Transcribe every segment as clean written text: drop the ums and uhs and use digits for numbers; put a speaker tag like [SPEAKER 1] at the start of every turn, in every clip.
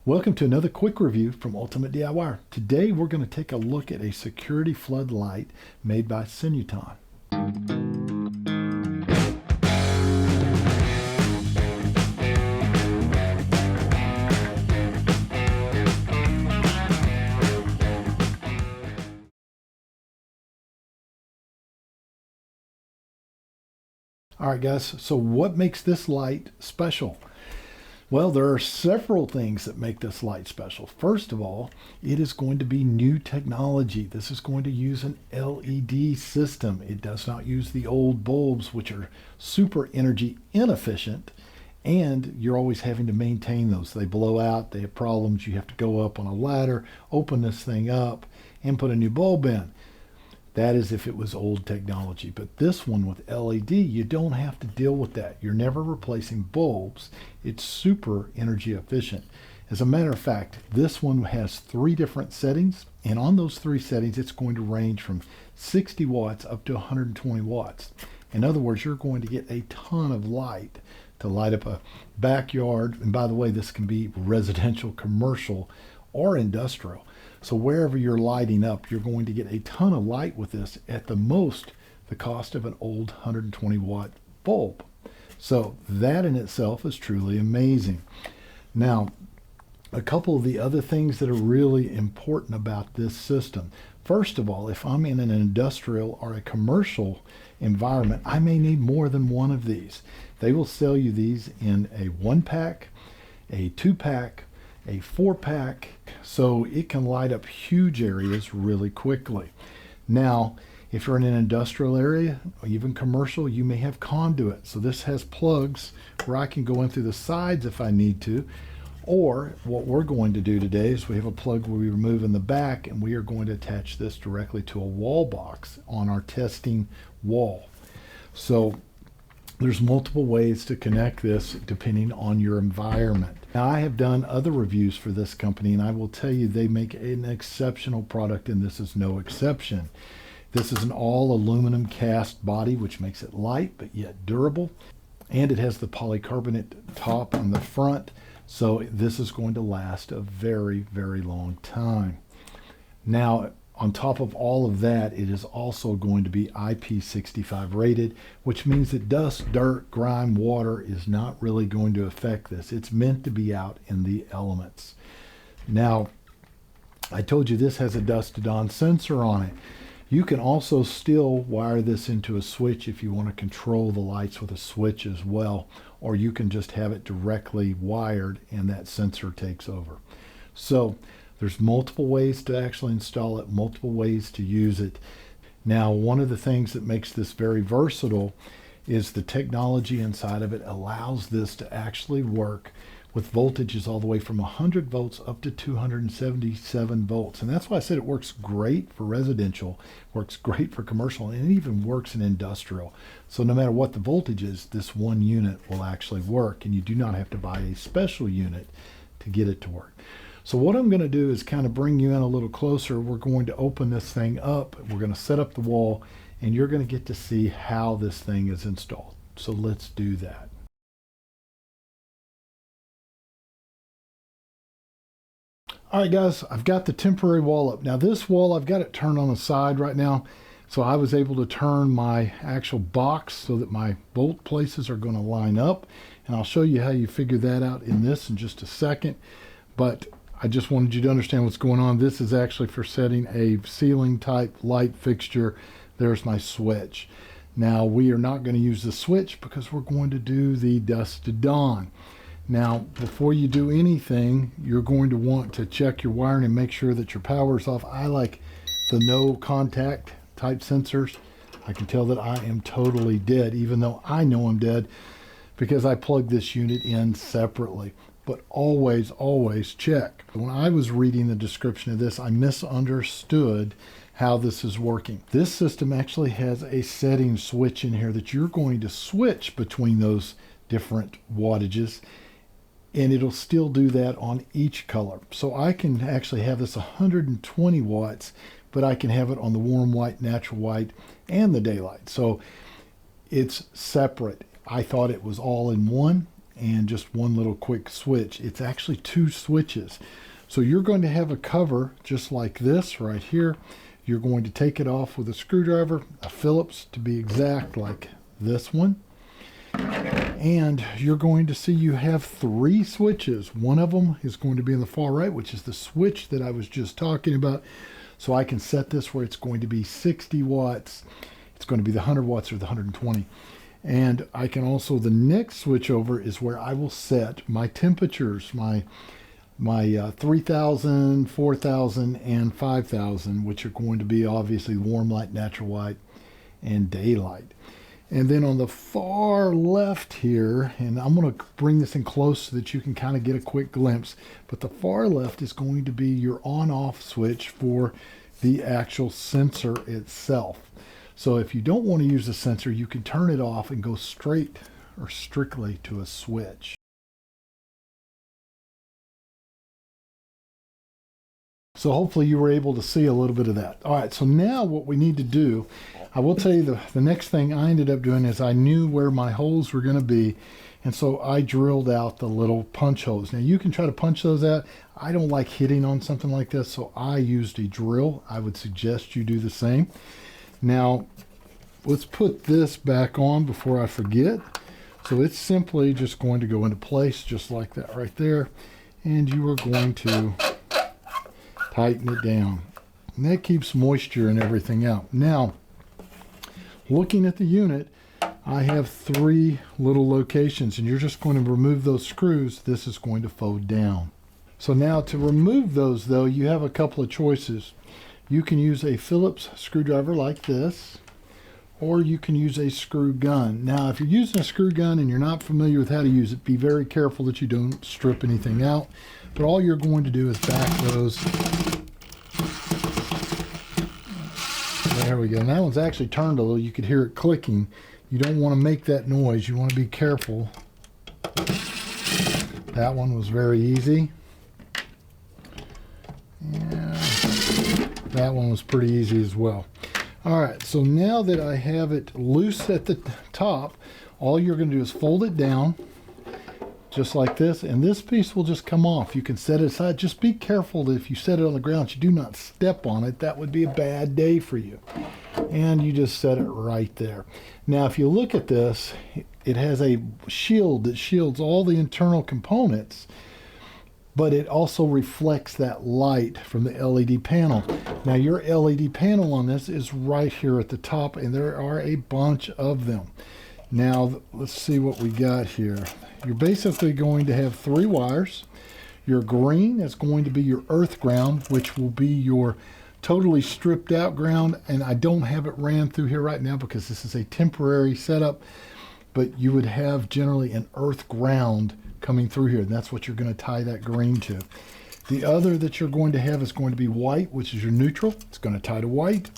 [SPEAKER 1] Welcome to another quick review from Ultimate DIY. Today we're going to take a look at a security flood light made by Cinoton. Alright guys, so what makes this light special? Well, there are several things that make this light special. First of all, it is going to be new technology. This is going to use an LED system. It does not use the old bulbs, which are super energy inefficient, and you're always having to maintain those. They blow out, they have problems. You have to go up on a ladder, open this thing up, and put a new bulb in. That is if it was old technology. But this one with LED, you don't have to deal with that. You're never replacing bulbs. It's super energy efficient. As a matter of fact, this one has 3 different settings, and on those 3 settings, it's going to range from 60 watts up to 120 watts. In other words, you're going to get a ton of light to light up a backyard. And by the way, this can be residential, commercial, or industrial. So wherever you're lighting up, you're going to get a ton of light with this at the most the cost of an old 120 watt bulb. So that in itself is truly amazing. Now, a couple of the other things that are really important about this system. First of all, if I'm in an industrial or a commercial environment, I may need more than one of these. They will sell you these in a 1-pack, a 2-pack, a 4-pack, so it can light up huge areas really quickly. Now, if you're in an industrial area, or even commercial, you may have conduit. So this has plugs where I can go in through the sides if I need to. Or what we're going to do today is we have a plug where we remove in the back, and we are going to attach this directly to a wall box on our testing wall. So there's multiple ways to connect this depending on your environment. Now, I have done other reviews for this company, and I will tell you they make an exceptional product, and this is no exception. This is an all aluminum cast body, which makes it light but yet durable, and it has the polycarbonate top on the front, so this is going to last a very, very long time. Now, on top of all of that, it is also going to be IP65 rated, which means that dust, dirt, grime, water is not really going to affect this. It's meant to be out in the elements. Now, I told you this has a dusk-to-dawn sensor on it. You can also still wire this into a switch if you want to control the lights with a switch as well, or you can just have it directly wired and that sensor takes over. So there's multiple ways to actually install it, multiple ways to use it. Now, one of the things that makes this very versatile is the technology inside of it allows this to actually work with voltages all the way from 100 volts up to 277 volts. And that's why I said it works great for residential, works great for commercial, and it even works in industrial. So no matter what the voltage is, this one unit will actually work, and you do not have to buy a special unit to get it to work. So what I'm going to do is kind of bring you in a little closer. We're going to open this thing up. We're going to set up the wall, and you're going to get to see how this thing is installed. So let's do that. All right, guys, I've got the temporary wall up. Now this wall, I've got it turned on the side right now. So I was able to turn my actual box so that my bolt places are going to line up. And I'll show you how you figure that out in this in just a second. But I just wanted you to understand what's going on. This is actually for setting a ceiling type light fixture. There's my switch. Now we are not going to use the switch because we're going to do the dusk to dawn. Now, before you do anything, you're going to want to check your wiring and make sure that your power is off. I like the no contact type sensors. I can tell that I am totally dead, even though I know I'm dead because I plugged this unit in separately. But always, always check. When I was reading the description of this, I misunderstood how this is working. This system actually has a setting switch in here that you're going to switch between those different wattages, and it'll still do that on each color. So I can actually have this 120 watts, but I can have it on the warm white, natural white, and the daylight. So it's separate. I thought it was all in one. and just one little quick switch. It's actually two switches. So you're going to have a cover just like this right here. You're going to take it off with a screwdriver, a Phillips to be exact, like this one. And you're going to see you have three switches. One of them is going to be in the far right, which is the switch that I was just talking about. So I can set this where it's going to be 60 watts. It's going to be the 100 watts or the 120. And I can also, the next switch over is where I will set my temperatures, my 3000, 4000, and 5000, which are going to be obviously warm light, natural light, and daylight. And then on the far left here, and I'm going to bring this in close so that you can kind of get a quick glimpse, but the far left is going to be your on-off switch for the actual sensor itself. So if you don't want to use the sensor, you can turn it off and go straight or strictly to a switch. So hopefully you were able to see a little bit of that. All right, so now what we need to do, I will tell you the next thing I ended up doing is I knew where my holes were going to be, and so I drilled out the little punch holes. Now you can try to punch those out. I don't like hitting on something like this, so I used a drill. I would suggest you do the same. Now let's put this back on before I forget. So it's simply just going to go into place just like that right there, and you are going to tighten it down. And that keeps moisture and everything out. Now, looking at the unit, I have three little locations, and you're just going to remove those screws. This is going to fold down. So now to remove those, though, you have a couple of choices. You can use a Phillips screwdriver like this, or you can use a screw gun. Now, if you're using a screw gun and you're not familiar with how to use it, be very careful that you don't strip anything out. But all you're going to do is back those. There we go. And that one's actually turned a little. You could hear it clicking. You don't want to make that noise. You want to be careful. That one was very easy. Yeah, that one was pretty easy as well. All right, so now that I have it loose at the top, all you're going to do is fold it down just like this, and this piece will just come off. You can set it aside. Just be careful that if you set it on the ground, you do not step on it. That would be a bad day for you. And you just set it right there. Now, if you look at this, it has a shield that shields all the internal components, but it also reflects that light from the LED panel. Now, your LED panel on this is right here at the top, and there are a bunch of them. Now, let's see what we got here. You're basically going to have three wires. Your green is going to be your earth ground, which will be your totally stripped out ground. And I don't have it ran through here right now because this is a temporary setup, but you would have generally an earth ground coming through here. And that's what you're going to tie that green to. The other that you're going to have is going to be white, which is your neutral. It's going to tie to white.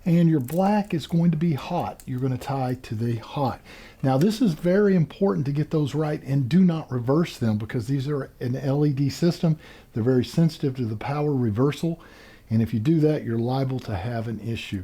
[SPEAKER 1] And your black is going to be hot. You're going to tie to the hot. Now, this is very important to get those right, and do not reverse them because these are an LED system. They're very sensitive to the power reversal, and if you do that, you're liable to have an issue.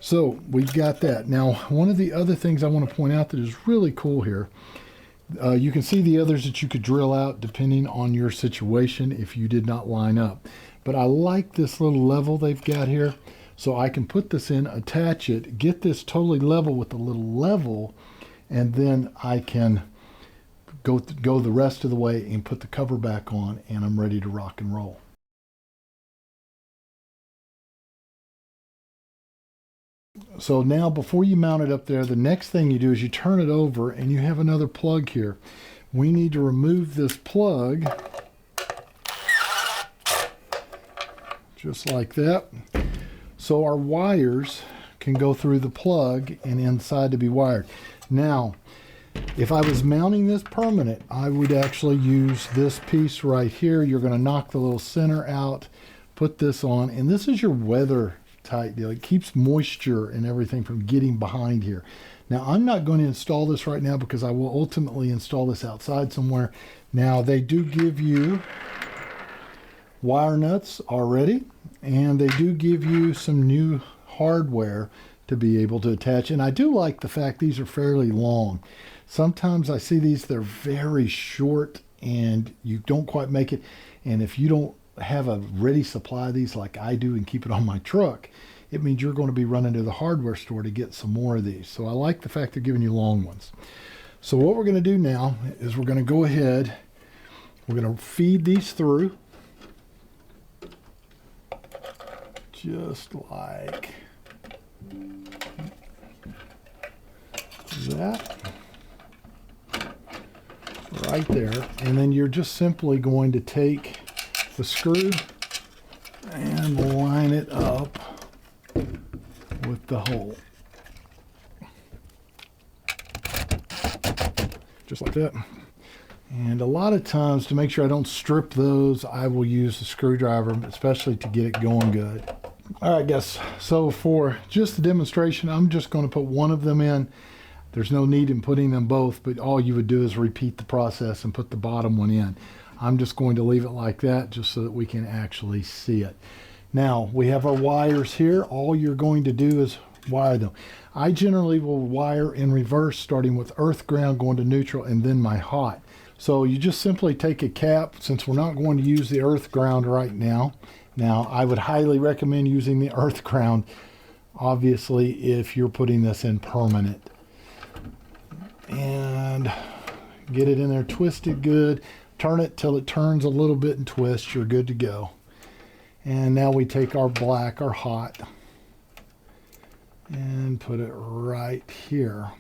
[SPEAKER 1] So we've got that. Now, one of the other things I want to point out that is really cool here, you can see the others that you could drill out depending on your situation if you did not line up. But I like this little level they've got here. So I can put this in, attach it, get this totally level with the little level, and then I can go the rest of the way and put the cover back on, and I'm ready to rock and roll. So now before you mount it up there, the next thing you do is you turn it over, and you have another plug here. We need to remove this plug, just like that. So our wires can go through the plug and inside to be wired. Now, if I was mounting this permanent, I would actually use this piece right here. You're going to knock the little center out, put this on, and this is your weather tight deal. It keeps moisture and everything from getting behind here. Now, I'm not going to install this right now because I will ultimately install this outside somewhere. Now, they do give you wire nuts already, and they do give you some new hardware to be able to attach. And I do like the fact these are fairly long. Sometimes I see these, they're very short and you don't quite make it. And if you don't have a ready supply of these like I do and keep it on my truck, it means you're going to be running to the hardware store to get some more of these. So I like the fact they're giving you long ones. So what we're going to do now is we're going to go ahead, we're going to feed these through. Just like that. Right there. And then you're just simply going to take the screw and line it up with the hole. Just like that. And a lot of times, to make sure I don't strip those, I will use the screwdriver, especially to get it going good. All right, guys, so for just the demonstration, I'm just going to put one of them in. There's no need in putting them both, but all you would do is repeat the process and put the bottom one in. I'm just going to leave it like that just so that we can actually see it. Now, we have our wires here. All you're going to do is wire them. I generally will wire in reverse, starting with earth, ground, going to neutral, and then my hot. So you just simply take a cap, since we're not going to use the earth ground right now. Now, I would highly recommend using the earth ground, obviously, if you're putting this in permanent. And get it in there twisted good. Turn it till it turns a little bit and twist. You're good to go. And now we take our black, our hot, and put it right here.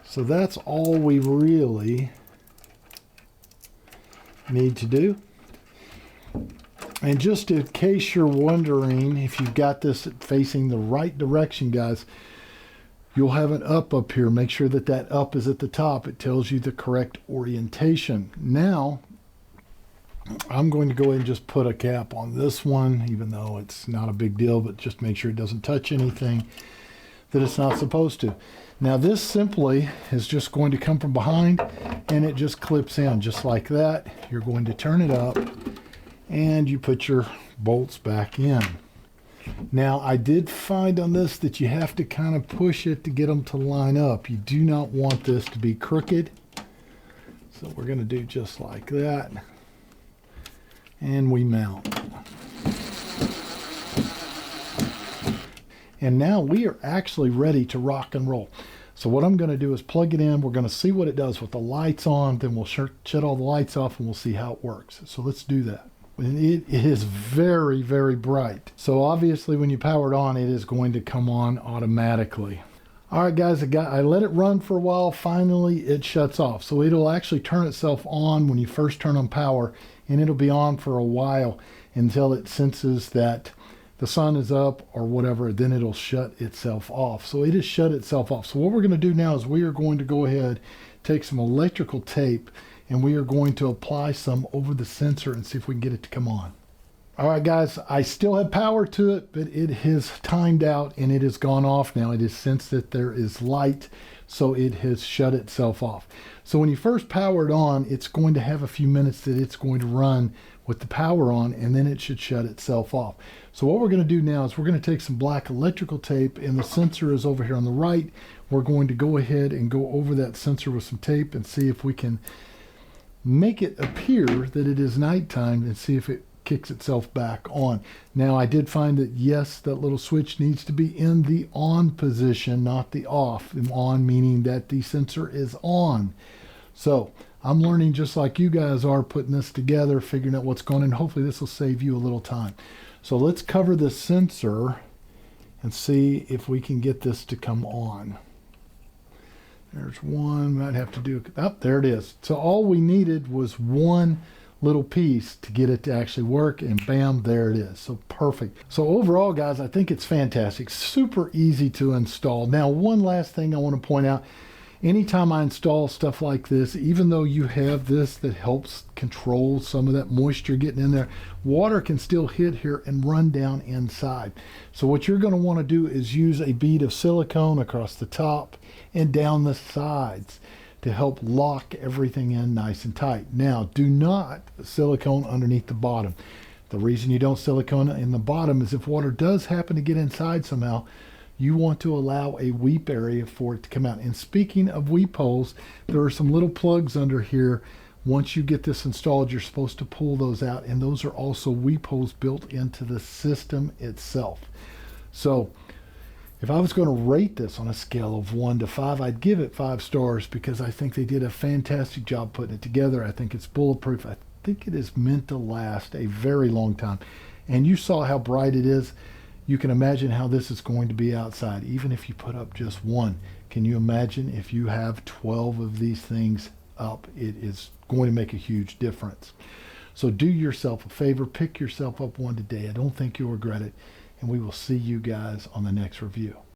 [SPEAKER 1] So that's all we really need to do. And just in case you're wondering if you've got this facing the right direction, guys, you'll have an up here. Make sure that that up is at the top. It tells you the correct orientation. Now, I'm going to go ahead and just put a cap on this one, even though it's not a big deal, but just make sure it doesn't touch anything that it's not supposed to. Now, this simply is just going to come from behind, and it just clips in just like that. You're going to turn it up, and you put your bolts back in. Now, I did find on this that you have to kind of push it to get them to line up. You do not want this to be crooked. So we're going to do just like that. And we mount. And now we are actually ready to rock and roll. So what I'm going to do is plug it in. We're going to see what it does with the lights on. Then we'll shut all the lights off and we'll see how it works. So let's do that. And it is very, very bright. So obviously when you power it on, it is going to come on automatically. All right, guys, I let it run for a while. Finally, it shuts off. So it'll actually turn itself on when you first turn on power, and it'll be on for a while until it senses that the sun is up or whatever. Then it'll shut itself off. So it has shut itself off. So what we're going to do now is we are going to go ahead, take some electrical tape, and we are going to apply some over the sensor and see if we can get it to come on. All right, guys, I still have power to it, but it has timed out and it has gone off now. It has sensed that there is light, so it has shut itself off. So when you first power it on, it's going to have a few minutes that it's going to run with the power on, and then it should shut itself off. So what we're going to do now is we're going to take some black electrical tape, and the sensor is over here on the right. We're going to go ahead and go over that sensor with some tape and see if we can make it appear that it is nighttime and see if it kicks itself back on. Now, I did find that yes, that little switch needs to be in the on position, not the off. The on meaning that the sensor is on. So I'm learning just like you guys are, putting this together, figuring out what's going on. Hopefully this will save you a little time. So let's cover the sensor and see if we can get this to come on. There's one, might have to do, oh, there it is. So all we needed was one little piece to get it to actually work, and bam, there it is. So perfect. So overall, guys, I think it's fantastic. Super easy to install. Now, one last thing I want to point out. Anytime I install stuff like this, even though you have this that helps control some of that moisture getting in there, water can still hit here and run down inside. So what you're going to want to do is use a bead of silicone across the top and down the sides to help lock everything in nice and tight. Now, do not silicone underneath the bottom. The reason you don't silicone in the bottom is if water does happen to get inside somehow, you want to allow a weep area for it to come out. And speaking of weep holes, there are some little plugs under here. Once you get this installed, you're supposed to pull those out, and those are also weep holes built into the system itself. So if I was going to rate this on a scale of 1 to 5, I'd give it 5 stars because I think they did a fantastic job putting it together. I think it's bulletproof. I think it is meant to last a very long time. And you saw how bright it is. You can imagine how this is going to be outside, even if you put up just one. Can you imagine if you have 12 of these things up? It is going to make a huge difference. So do yourself a favor, pick yourself up one today. I don't think you'll regret it. And we will see you guys on the next review.